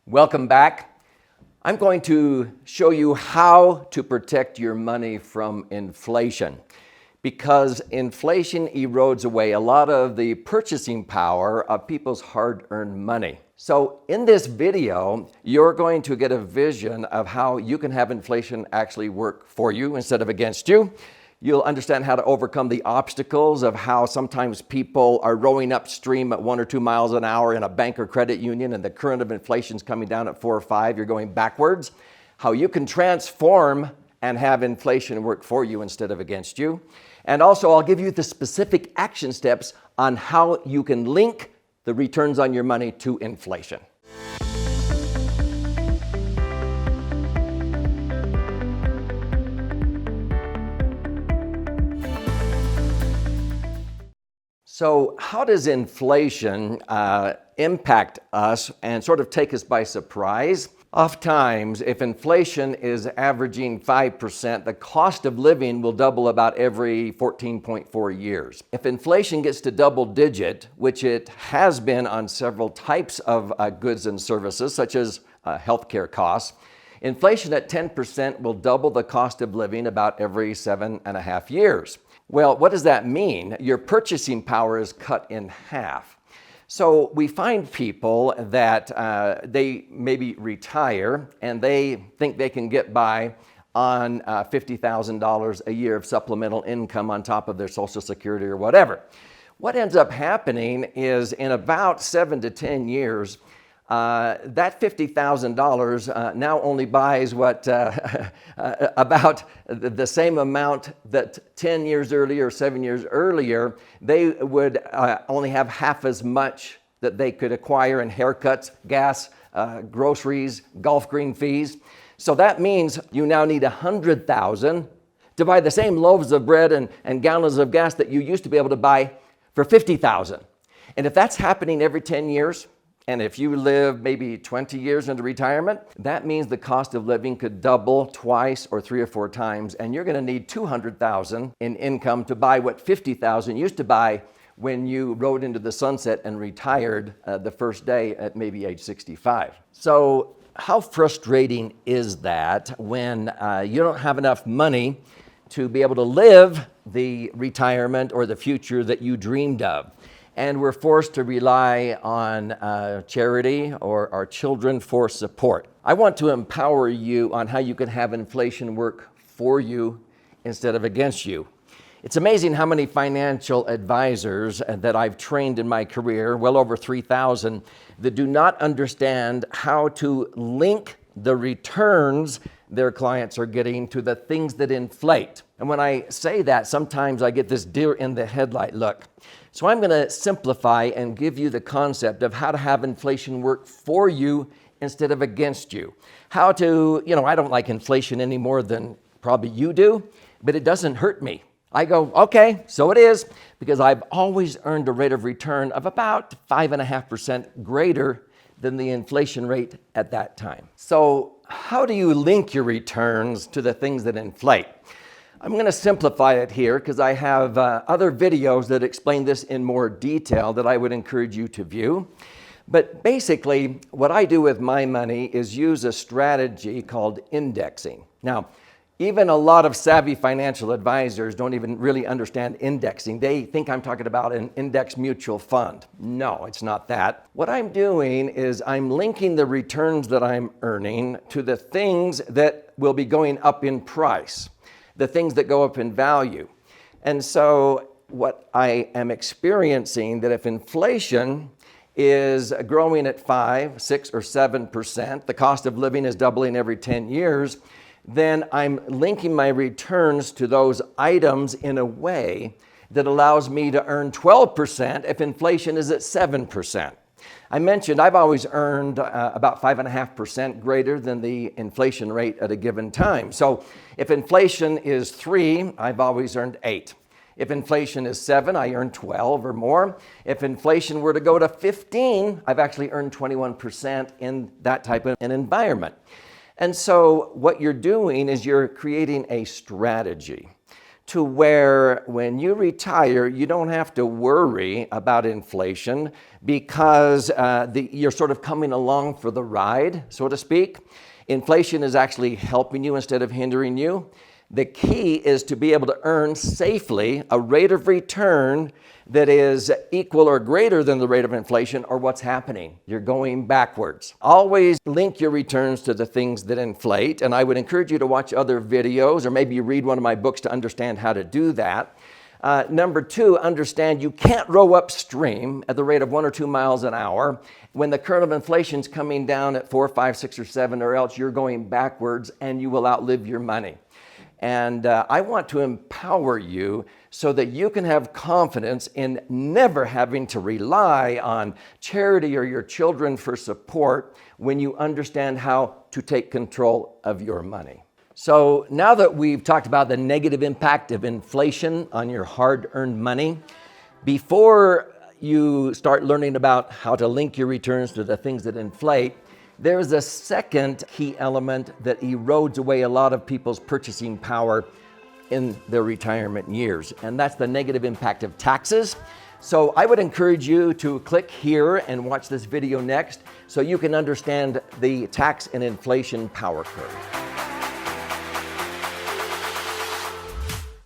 Welcome back. I'm going to show you how to protect your money from inflation, because inflation erodes away a lot of the purchasing power of people's hard-earned money. So in this video, you're going to get a vision of how you can have inflation actually work for you instead of against you. You'll understand how to overcome the obstacles of how sometimes people are rowing upstream at 1 or 2 miles an hour in a bank or credit union and the current of inflation is coming down at 4 or 5, you're going backwards. How you can transform and have inflation work for you instead of against you. And also I'll give you the specific action steps on how you can link the returns on your money to inflation. So how does inflation impact us and sort of take us by surprise? Oftentimes, if inflation is averaging 5%, the cost of living will double about every 14.4 years. If inflation gets to double digit, which it has been on several types of goods and services, such as healthcare costs, inflation at 10% will double the cost of living about every 7.5 years. Well, what does that mean? Your purchasing power is cut in half. So we find people that they maybe retire and they think they can get by on $50,000 a year of supplemental income on top of their Social Security or whatever. What ends up happening is in about 7 to 10 years, that $50,000 now only buys what about the same amount that 10 years earlier or 7 years earlier, they would only have half as much that they could acquire in haircuts, gas, groceries, golf green fees. So that means you now need $100,000 to buy the same loaves of bread and gallons of gas that you used to be able to buy for $50,000. And if that's happening every 10 years, and if you live maybe 20 years into retirement, that means the cost of living could double twice or 3 or 4 times, and you're going to need $200,000 in income to buy what $50,000 used to buy when you rode into the sunset and retired the first day at maybe age 65. So how frustrating is that when you don't have enough money to be able to live the retirement or the future that you dreamed of? And we're forced to rely on charity or our children for support. I want to empower you on how you can have inflation work for you instead of against you. It's amazing how many financial advisors that I've trained in my career, well over 3,000, that do not understand how to link the returns their clients are getting to the things that inflate. And when I say that, sometimes I get this deer in the headlight look. So I'm going to simplify and give you the concept of how to have inflation work for you instead of against you. How to, I don't like inflation any more than probably you do, but it doesn't hurt me. I go, okay, so it is, because I've always earned a rate of return of about 5.5% greater than the inflation rate at that time. So how do you link your returns to the things that inflate? I'm going to simplify it here because I have other videos that explain this in more detail that I would encourage you to view. But basically, what I do with my money is use a strategy called indexing. Now, even a lot of savvy financial advisors don't even really understand indexing. They think I'm talking about an index mutual fund. No, it's not that. What I'm doing is I'm linking the returns that I'm earning to the things that will be going up in price, the things that go up in value. And so what I am experiencing, that if inflation is growing at 5, 6, or 7%, the cost of living is doubling every 10 years, then I'm linking my returns to those items in a way that allows me to earn 12% if inflation is at 7%. I mentioned I've always earned about 5.5% greater than the inflation rate at a given time. So if inflation is 3, I've always earned 8. If inflation is 7, I earn 12 or more. If inflation were to go to 15, I've actually earned 21% in that type of an environment. And so what you're doing is you're creating a strategy to where when you retire, you don't have to worry about inflation because you're sort of coming along for the ride, so to speak. Inflation is actually helping you instead of hindering you. The key is to be able to earn safely a rate of return that is equal or greater than the rate of inflation, or what's happening. You're going backwards. Always link your returns to the things that inflate, and I would encourage you to watch other videos, or maybe you read one of my books to understand how to do that. Number two, understand you can't row upstream at the rate of 1 or 2 miles an hour when the current of inflation is coming down at 4, 5, 6, or 7, or else you're going backwards and you will outlive your money. And I want to empower you so that you can have confidence in never having to rely on charity or your children for support when you understand how to take control of your money. So now that we've talked about the negative impact of inflation on your hard-earned money, before you start learning about how to link your returns to the things that inflate, there's a second key element that erodes away a lot of people's purchasing power in their retirement years, and that's the negative impact of taxes. So I would encourage you to click here and watch this video next so you can understand the tax and inflation power curve.